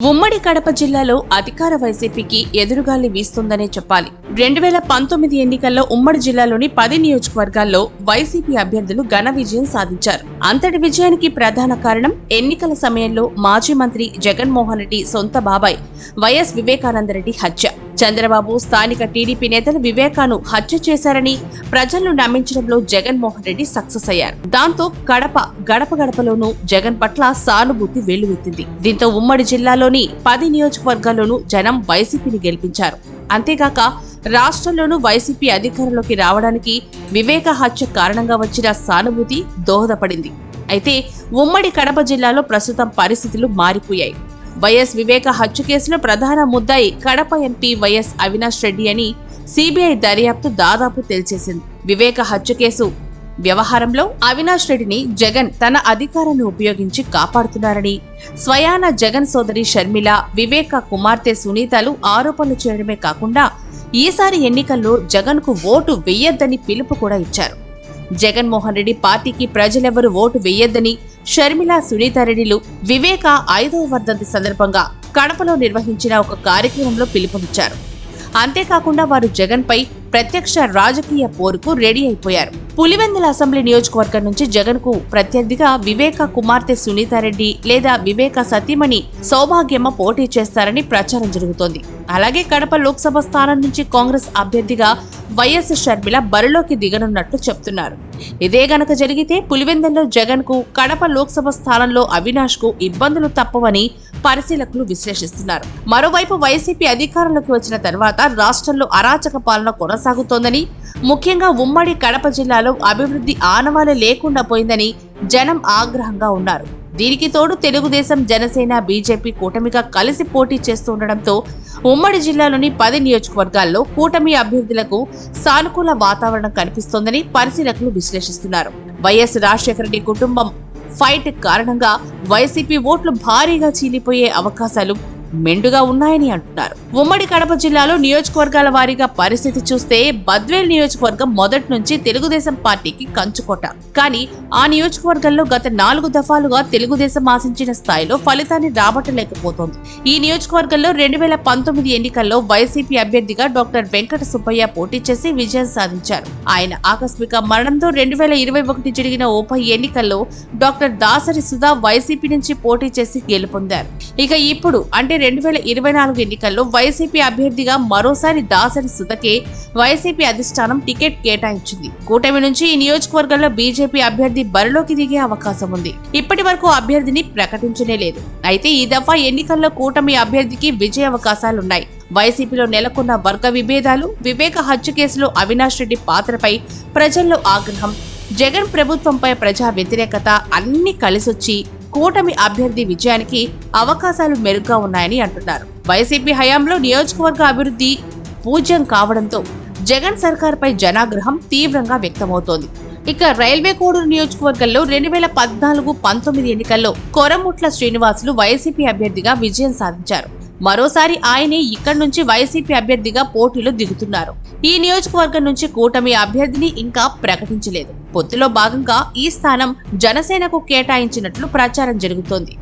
ఉమ్మడి కడప జిల్లాలో అధికార వైసీపీకి ఎదురుగాలి వీస్తుందనే చెప్పాలి. 2019 ఎన్నికల్లో ఉమ్మడి జిల్లాలోని 10 నియోజకవర్గాల్లో వైసీపీ అభ్యర్థులు ఘన విజయం సాధించారు. అంతటి విజయానికి ప్రధాన కారణం ఎన్నికల సమయంలో మాజీ మంత్రి జగన్మోహన్ రెడ్డి సొంత బాబాయ్ వైఎస్ వివేకానందరెడ్డి హత్య. చంద్రబాబు స్థానిక టీడీపీ నేతలు వివేకాను హత్య చేశారని ప్రజలను నమ్మించడంలో జగన్మోహన్ రెడ్డి సక్సెస్ అయ్యారు. దాంతో గడప గడపలోనూ జగన్ పట్ల సానుభూతి వెల్లువెత్తింది. దీంతో ఉమ్మడి జిల్లాలోని 10 నియోజకవర్గాల్లోనూ జనం వైసీపీని గెలిపించారు. అంతేగాక రాష్ట్రంలోనూ వైసీపీ అధికారంలోకి రావడానికి వివేక హత్య కారణంగా వచ్చిన సానుభూతి దోహదపడింది. అయితే ఉమ్మడి కడప జిల్లాలో ప్రస్తుతం పరిస్థితులు మారిపోయాయి. వైఎస్ వివేక హత్య కేసులో ప్రధాన ముద్దాయి కడప ఎంపీ వైఎస్ అవినాష్ రెడ్డి అని సిబిఐ దర్యాప్తు దాదాపు తేల్చేసింది. వివేక హత్య కేసు వ్యవహారంలో అవినాష్ రెడ్డిని జగన్ తన అధికారాన్ని ఉపయోగించి కాపాడుతున్నారని, స్వయాన జగన్ సోదరి షర్మిల, వివేక కుమార్తె సునీతలు ఆరోపణలు చేయడమే కాకుండా ఈసారి ఎన్నికల్లో జగన్ కు ఓటు వెయ్యొద్దని పిలుపు కూడా ఇచ్చారు. జగన్మోహన్ రెడ్డి పార్టీకి ప్రజలెవరూ ఓటు వెయ్యొద్దని షర్మిల, సునీతారెడ్డిలు వివేక 5వ వర్ధంతి సందర్భంగా కడపలో నిర్వహించిన ఒక కార్యక్రమంలో పిలుపునిచ్చారు. అంతేకాకుండా వారు జగన్ పై ప్రత్యక్ష రాజకీయ పోరుకు రెడీ అయిపోయారు. పులివెందుల అసెంబ్లీ నియోజకవర్గం నుంచి జగన్ కు ప్రత్యర్థిగా వివేక కుమార్తె సునీతారెడ్డి లేదా వివేక సతీమణి సౌభాగ్యమ్మ పోటీ చేస్తారని ప్రచారం జరుగుతోంది. అలాగే కడప లోక్సభ స్థానం నుంచి కాంగ్రెస్ అభ్యర్థిగా వైఎస్ షర్మిల బరిలోకి దిగనున్నట్లు చెప్తున్నారు. ఇదే గనక జరిగితే పులివెందుల్లో జగన్ కు, కడప లోక్సభ స్థానంలో అవినాష్ కు ఇబ్బందులు తప్పవని పరిశీలకులు విశ్లేషిస్తున్నారు. మరోవైపు వైసీపీ అధికారంలోకి వచ్చిన తర్వాత రాష్ట్రంలో అరాచక పాలన కొనసాగుతోందని, ముఖ్యంగా ఉమ్మడి కడప జిల్లాలో అభివృద్ధి ఆనవాలే లేకుండా పోయిందని జనం ఆగ్రహంగా ఉన్నారు. దీనికి తోడు తెలుగుదేశం, జనసేన, బీజేపీ కూటమిగా కలిసి పోటీ చేస్తుండటంతో ఉమ్మడి జిల్లాలోని 10 నియోజకవర్గాల్లో కూటమి అభ్యర్థులకు సానుకూల వాతావరణం కనిపిస్తోందని పరిశీలకులు విశ్లేషిస్తున్నారు. వైఎస్ రాజశేఖర రెడ్డి కుటుంబం ఫైట్ కారణంగా వైసీపీ ఓట్లు భారీగా చీలిపోయే అవకాశాలు మెండుగా ఉన్నాయని అంటున్నారు. ఉమ్మడి కడప జిల్లాలో నియోజకవర్గాల వారీగా పరిస్థితి చూస్తే బద్వేల్ నియోజకవర్గం మొదటి నుంచి తెలుగుదేశం పార్టీకి కంచుకోట. కానీ ఆ నియోజకవర్గంలో గత 4 దఫాలుగా తెలుగుదేశం ఆశించిన స్థాయిలో ఫలితాన్ని రాబట్టలేకపోతోంది. ఈ నియోజకవర్గంలో 2019 ఎన్నికల్లో వైసీపీ అభ్యర్థిగా డాక్టర్ వెంకట సుబ్బయ్య పోటీ చేసి విజయం సాధించారు. ఆయన ఆకస్మిక మరణంతో 2021 జరిగిన ఉప ఎన్నికల్లో డాక్టర్ దాసరి సుధా వైసీపీ నుంచి పోటీ చేసి గెలుపొందారు. ఇక ఇప్పుడు అంటే 2024 ఎన్నికల్లో వైసీపీ అభ్యర్థిగా మరోసారి దాసరి సుధకే వైసీపీ అధిష్టానం టికెట్ కేటాయించింది. కూటమి నుంచి ఈ నియోజకవర్గంలో బీజేపీ అభ్యర్థి బరిలోకి దిగే అవకాశం ఉంది. ఇప్పటి వరకు అభ్యర్థిని ప్రకటించనే లేదు. అయితే ఈ దఫా ఎన్నికల్లో కూటమి అభ్యర్థికి విజయ అవకాశాలున్నాయి. వైసీపీలో నెలకొన్న వర్గ విభేదాలు, వివేక హత్య కేసులో అవినాష్ రెడ్డి పాత్రపై ప్రజల్లో ఆగ్రహం, జగన్ ప్రభుత్వంపై ప్రజా వ్యతిరేకత అన్ని కలిసొచ్చి కూటమి అభ్యర్థి విజయానికి అవకాశాలు మెరుగ్గా ఉన్నాయని అంటున్నారు. వైసీపీ హయాంలో నియోజకవర్గ అభివృద్ధి పూజ్యం కావడంతో జగన్ సర్కార్పై జనాగ్రహం తీవ్రంగా వ్యక్తమవుతోంది. ఇక రైల్వే కోడూరు నియోజకవర్గంలో 2014-19 ఎన్నికల్లో కొరముట్ల శ్రీనివాసులు వైసీపీ అభ్యర్థిగా విజయం సాధించారు. మరోసారి ఆయనే ఇక్కడి నుంచి వైసీపీ అభ్యర్థిగా పోటీలో దిగుతున్నారు. ఈ నియోజకవర్గం నుంచి కూటమి అభ్యర్థిని ఇంకా ప్రకటించలేదు. పొత్తులో భాగంగా ఈ స్థానం జనసేనకు కేటాయించినట్లు ప్రచారం జరుగుతోంది.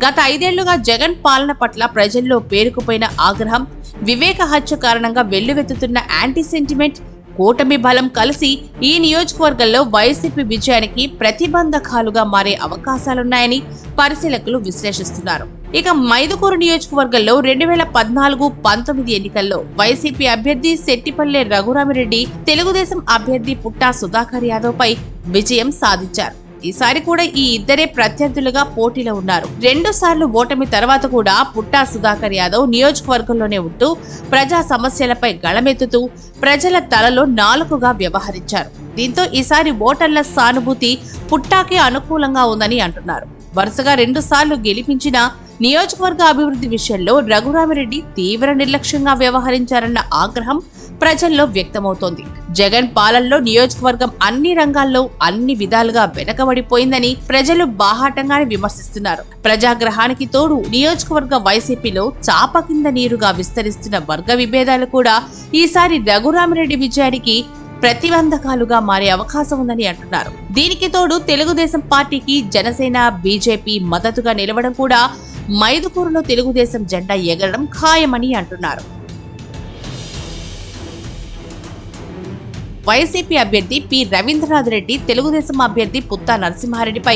గత 5 ఏళ్లుగా జగన్ పాలన పట్ల ప్రజల్లో పేరుకుపోయిన ఆగ్రహం, వివేక హత్య కారణంగా వెల్లువెత్తుతున్న యాంటీ సెంటిమెంట్, కూటమి బలం కలిసి ఈ నియోజకవర్గంలో వైసీపీ విజయానికి ప్రతిబంధకాలుగా మారే అవకాశాలున్నాయని పరిశీలకులు విశ్లేషిస్తున్నారు. ఇక మైదుకూరు నియోజకవర్గంలో 2014-19 ఎన్నికల్లో వైసీపీ అభ్యర్థి శెట్టిపల్లె రఘురామిరెడ్డి తెలుగుదేశం అభ్యర్థి పుట్టా సుధాకర్ యాదవ్ పై విజయం సాధించారు. ఈసారి కూడా ఈ ఇద్దరే ప్రత్యర్థులుగా పోటీలో ఉన్నారు. 2 సార్లు ఓటమి తర్వాత కూడా పుట్టా సుధాకర్ యాదవ్ నియోజకవర్గంలోనే ఉంటూ ప్రజా సమస్యలపై గళమెత్తుతూ ప్రజల తలలో నాలుకగా వ్యవహరించారు. దీంతో ఈసారి ఓటర్ల సానుభూతి పుట్టాకే అనుకూలంగా ఉందని అంటున్నారు. వరుసగా 2 సార్లు గెలిపించిన నియోజకవర్గ అభివృద్ధి విషయంలో రఘురామిరెడ్డి తీవ్ర నిర్లక్ష్యంగా వ్యవహరించారన్న ఆగ్రహం ప్రజల్లో వ్యక్తమవుతోంది. జగన్ పాలనలో నియోజకవర్గం అన్ని రంగాల్లో అన్ని విధాలుగా వెనకబడిపోయిందని ప్రజలు బాహాటంగానే విమర్శిస్తున్నారు. ప్రజాగ్రహానికి తోడు నియోజకవర్గ వైసీపీలో చాప కింద నీరుగా విస్తరిస్తున్న వర్గ విభేదాలు కూడా ఈసారి రఘురామిరెడ్డి విజయానికి ప్రతిబంధకాలుగా మారే అవకాశం ఉందని అంటున్నారు. దీనికి తోడు తెలుగుదేశం పార్టీకి జనసేన, బీజేపీ మద్దతుగా నిలవడం కూడా మైదుకూరులో తెలుగుదేశం జెండా ఎగరడం ఖాయమని అంటున్నారు. వైసీపీ అభ్యర్థి పి రవీంద్రనాథ్ రెడ్డి తెలుగుదేశం అభ్యర్థి పుత్తా నరసింహారెడ్డిపై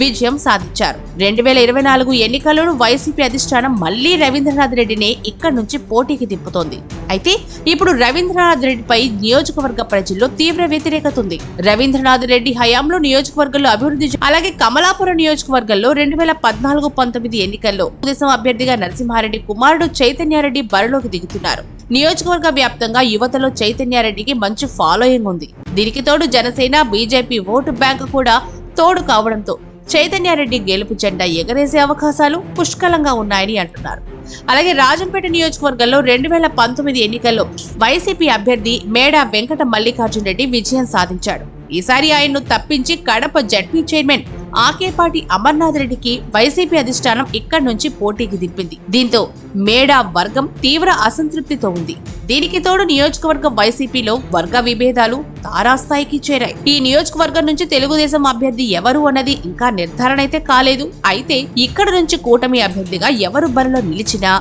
విజయం సాధించారు. 2024 ఎన్నికల్లోనూ వైసీపీ అధిష్టానం మళ్లీ రవీంద్రనాథ్ రెడ్డినే ఇక్కడి నుంచి పోటీకి దింపుతోంది. అయితే ఇప్పుడు రవీంద్రనాథ్ రెడ్డిపై నియోజకవర్గ ప్రజల్లో తీవ్ర వ్యతిరేకత ఉంది. రవీంద్రనాథ్ రెడ్డి హయాంలో నియోజకవర్గంలో అభివృద్ధి, అలాగే కమలాపురం నియోజకవర్గంలో 2014-19 ఎన్నికల్లో తెలుగుదేశం అభ్యర్థిగా నరసింహారెడ్డి కుమారుడు చైతన్యారెడ్డి బరిలోకి దిగుతున్నారు. నియోజకవర్గ వ్యాప్తంగా యువతలో చైతన్యారెడ్డికి మంచి ఫాలోయింగ్ ఉంది. దీనికి తోడు జనసేన, బీజేపీ ఓటు బ్యాంకు కూడా తోడు కావడంతో చైతన్యారెడ్డి గెలుపు జెండా ఎగరేసే అవకాశాలు పుష్కలంగా ఉన్నాయని అంటున్నారు. అలాగే రాజంపేట నియోజకవర్గంలో 2019 ఎన్నికల్లో వైసీపీ అభ్యర్థి మేడా వెంకట మల్లికార్జున రెడ్డి విజయం సాధించాడు. ఈసారి ఆయన్ను తప్పించి కడప జడ్పీ చైర్మన్ ఆకేపాటి అమర్నాథ్ రెడ్డికి వైసీపీ అధిష్టానం ఇక్కడి నుంచి పోటీకి దింపింది. దీంతో మేడా వర్గం తీవ్ర అసంతృప్తితో ఉంది. దీనికి తోడు నియోజకవర్గం వైసీపీలో వర్గ విభేదాలు తారాస్థాయికి చేరాయి. ఈ నియోజకవర్గం నుంచి తెలుగుదేశం అభ్యర్థి ఎవరు అన్నది ఇంకా నిర్ధారణ అయితే కాలేదు. అయితే ఇక్కడ నుంచి కూటమి అభ్యర్థిగా ఎవరు బరిలో నిలిచినా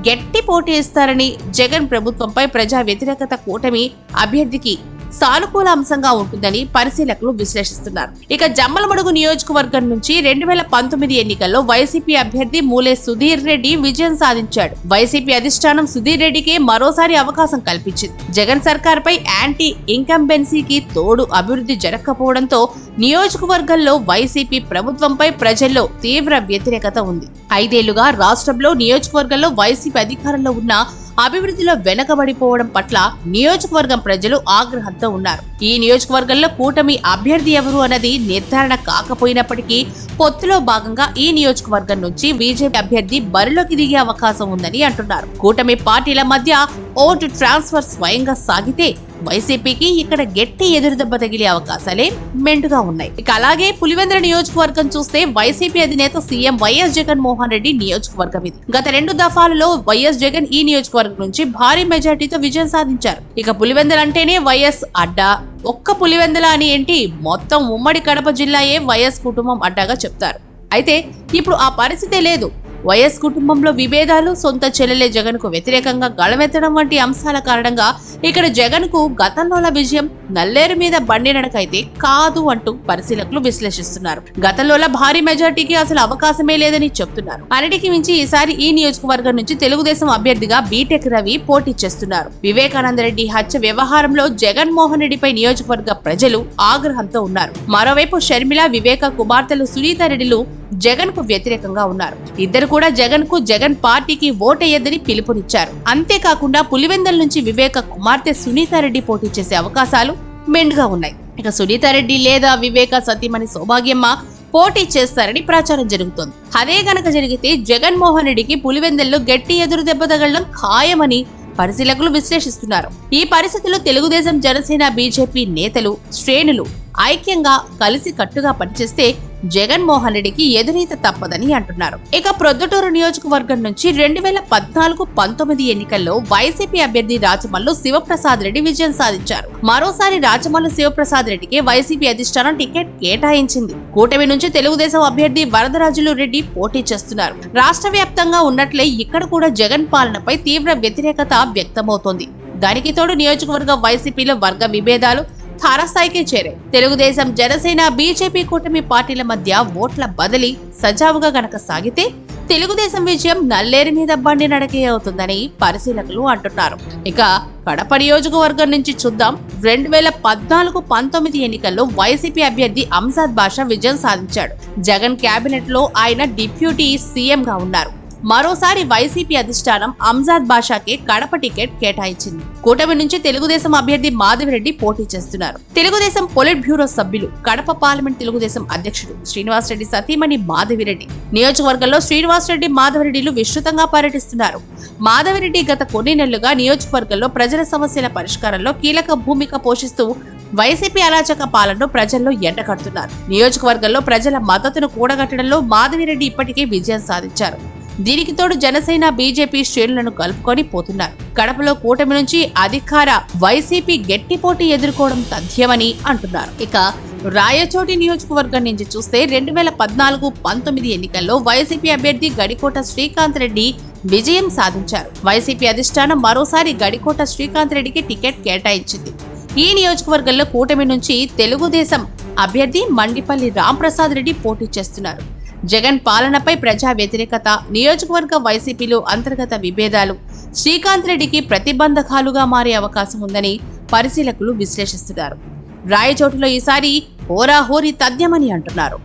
గట్టి పోటీ ఇస్తారని, జగన్ ప్రభుత్వంపై ప్రజా వ్యతిరేకత కూటమి అభ్యర్థికి సానుకూల అంశంగా ఉంటుందని పరిశీలకులు విశ్లేషిస్తున్నారు. ఇక జమ్మలమడుగు నియోజకవర్గం నుంచి 2019 ఎన్నికల్లో వైసీపీ అభ్యర్థి మూలే సుధీర్ రెడ్డి విజయం సాధించాడు. వైసీపీ అధిష్టానం సుధీర్ రెడ్డికి మరోసారి అవకాశం కల్పించింది. జగన్ సర్కార్ పై యాంటీ ఇన్కంబెన్సీకి తోడు అభివృద్ధి జరగకపోవడంతో నియోజకవర్గంలో వైసీపీ ప్రభుత్వంపై ప్రజల్లో తీవ్ర వ్యతిరేకత ఉంది. 5 ఏళ్లుగా రాష్ట్రంలో నియోజకవర్గంలో వైసీపీ అధికారంలో ఉన్న అభివృద్ధిలో వెనకబడిపోవడం పట్ల నియోజకవర్గం ప్రజలు ఆగ్రహంతో ఉన్నారు. ఈ నియోజకవర్గంలో కూటమి అభ్యర్థి ఎవరు అన్నది నిర్ధారణ కాకపోయినప్పటికీ పొత్తులో భాగంగా ఈ నియోజకవర్గం నుంచి బీజేపీ అభ్యర్థి బరిలోకి దిగే అవకాశం ఉందని అంటున్నారు. కూటమి పార్టీల మధ్య ఓటు ట్రాన్స్ఫర్ స్వయంగా సాగితే వైసీపీకి ఇక్కడ గట్టి ఎదురుదెబ్బ తగిలే అవకాశాలే మెండుగా ఉన్నాయి. ఇక అలాగే పులివెందుల నియోజకవర్గం చూస్తే వైసీపీ అధినేత సీఎం వైఎస్ జగన్మోహన్ రెడ్డి నియోజకవర్గం ఇది. గత 2 దఫాలలో వైఎస్ జగన్ ఈ నియోజకవర్గం నుంచి భారీ మెజార్టీతో విజయం సాధించారు. ఇక పులివెందుల అంటేనే వైఎస్ అడ్డా. ఒక్క పులివెందుల అని ఏంటి, మొత్తం ఉమ్మడి కడప జిల్లాయే వైఎస్ కుటుంబం అడ్డాగా చెప్తారు. అయితే ఇప్పుడు ఆ పరిస్థితే లేదు. వైఎస్ కుటుంబంలో విభేదాలు, సొంత చెల్లెలే జగన్ కు వ్యతిరేకంగా గళమెత్తడం వంటి అంశాల కారణంగా ఇక్కడ జగన్ కు గతంలోల విజయం నల్లేరు మీద బండి నడకైతే కాదు అంటూ పరిశీలకులు విశ్లేషిస్తున్నారు. గతంలోల భారీ మెజార్టీకి అసలు అవకాశమే లేదని చెప్తున్నారు. అన్నిటికీ మించి ఈసారి ఈ నియోజకవర్గం నుంచి తెలుగుదేశం అభ్యర్థిగా బీటెక్ రవి పోటీ చేస్తున్నారు. వివేకానంద రెడ్డి హత్య వ్యవహారంలో జగన్మోహన్ రెడ్డిపై నియోజకవర్గ ప్రజలు ఆగ్రహంతో ఉన్నారు. మరోవైపు షర్మిల, వివేక కుమార్తెలు సునీత రెడ్డిలు జగన్ కు వ్యతిరేకంగా ఉన్నారు. ఇద్దరు కూడా జగన్ పార్టీకి ఓటేయద్దని పిలుపునిచ్చారు. అంతేకాకుండా పులివెందల నుంచి వివేక కుమార్తె సునీతారెడ్డి పోటీ చేసే అవకాశాలు మెండుగా ఉన్నాయి. ఇక సునీతారెడ్డి లేదా వివేక సతీమణి సౌభాగ్యమ్మ పోటీ చేస్తారని ప్రచారం జరుగుతోంది. అదే గనక జరిగితే జగన్మోహన్ రెడ్డికి పులివెందల్లో గట్టి ఎదురు దెబ్బ తగలడం ఖాయమని పరిశీలకులు విశ్లేషిస్తున్నారు. ఈ పరిస్థితిలో తెలుగుదేశం, జనసేన, బీజేపీ నేతలు, శ్రేణులు ఐక్యంగా కలిసి కట్టుగా పనిచేస్తే జగన్మోహన్ రెడ్డికి ఎదురీత తప్పదని అంటున్నారు. ఇక ప్రొద్దుటూరు నియోజకవర్గం నుంచి 2014-19 ఎన్నికల్లో వైసీపీ అభ్యర్థి రాచమల్లు శివప్రసాద్ రెడ్డి విజయం సాధించారు. మరోసారి రాచమల్లు శివప్రసాద్ రెడ్డికి వైసీపీ అధిష్టానం టికెట్ కేటాయించింది. కూటమి నుంచి తెలుగుదేశం అభ్యర్థి వరదరాజులు రెడ్డి పోటీ చేస్తున్నారు. రాష్ట్ర వ్యాప్తంగా ఉన్నట్లే ఇక్కడ కూడా జగన్ పాలనపై తీవ్ర వ్యతిరేకత వ్యక్తమవుతోంది. దానికి తోడు నియోజకవర్గ వైసీపీలో వర్గ విభేదాలు తారస్థాయికి చేరాయి. తెలుగుదేశం, జనసేన, బీజేపీ కూటమి పార్టీల మధ్య ఓట్ల బదిలీ సజావుగా గనక సాగితే తెలుగుదేశం విజయం నల్లేరు మీద బండి నడకే అవుతుందని పరిశీలకులు అంటున్నారు. ఇక కడప నియోజకవర్గం నుంచి చూద్దాం. 2014-19 ఎన్నికల్లో వైసీపీ అభ్యర్థి అంజాద్ బాషా విజయం సాధించాడు. జగన్ కేబినెట్ లో ఆయన డిప్యూటీ సీఎం గా ఉన్నారు. మరోసారి వైసీపీ అధిష్టానం అంజాద్ బాషాకే కడప టికెట్ కేటాయించింది. కూటమి నుంచి తెలుగుదేశం అభ్యర్థి మాధవిరెడ్డి పోటీ చేస్తున్నారు. తెలుగుదేశం పొలిట్ బ్యూరో సభ్యులు, కడప పార్లమెంట్ తెలుగుదేశం అధ్యక్షుడు శ్రీనివాసరెడ్డి సతీమణి మాధవిరెడ్డి నియోజకవర్గంలో శ్రీనివాసరెడ్డి, మాధవిరెడ్డిలు విస్తృతంగా పర్యటిస్తున్నారు. మాధవిరెడ్డి గత కొన్ని నెలలుగా నియోజకవర్గంలో ప్రజల సమస్యల పరిష్కారంలో కీలక భూమిక పోషిస్తూ వైసీపీ అరాచక పాలనను ప్రజల్లో ఎండకడుతున్నారు. నియోజకవర్గంలో ప్రజల మద్దతును కూడగట్టడంలో మాధవిరెడ్డి ఇప్పటికే విజయం సాధించారు. దీనికి తోడు జనసేన, బీజేపీ శ్రేణులను కలుపుకొని పోతున్నారు. కడపలో కూటమి నుంచి అధికార వైసీపీ గట్టి పోటీ ఎదుర్కోవడం తథ్యమని అంటున్నారు. ఇక రాయచోటి నియోజకవర్గం నుంచి చూస్తే 2014-19 ఎన్నికల్లో వైసీపీ అభ్యర్థి గడికోట శ్రీకాంత్ రెడ్డి విజయం సాధించారు. వైసీపీ అధిష్టానం మరోసారి గడికోట శ్రీకాంత్ రెడ్డికి టికెట్ కేటాయించింది. ఈ నియోజకవర్గంలో కూటమి నుంచి తెలుగుదేశం అభ్యర్థి మండిపల్లి రాంప్రసాద్ రెడ్డి పోటీ చేస్తున్నారు. జగన్ పాలనపై ప్రజా వ్యతిరేకత, నియోజకవర్గ వైసీపీలో అంతర్గత విభేదాలు శ్రీకాంత్ రెడ్డికి ప్రతిబంధకాలుగా మారే అవకాశం ఉందని పరిశీలకులు విశ్లేషిస్తున్నారు. రాయచోటులో ఈసారి హోరాహోరీ తథ్యమని అంటున్నారు.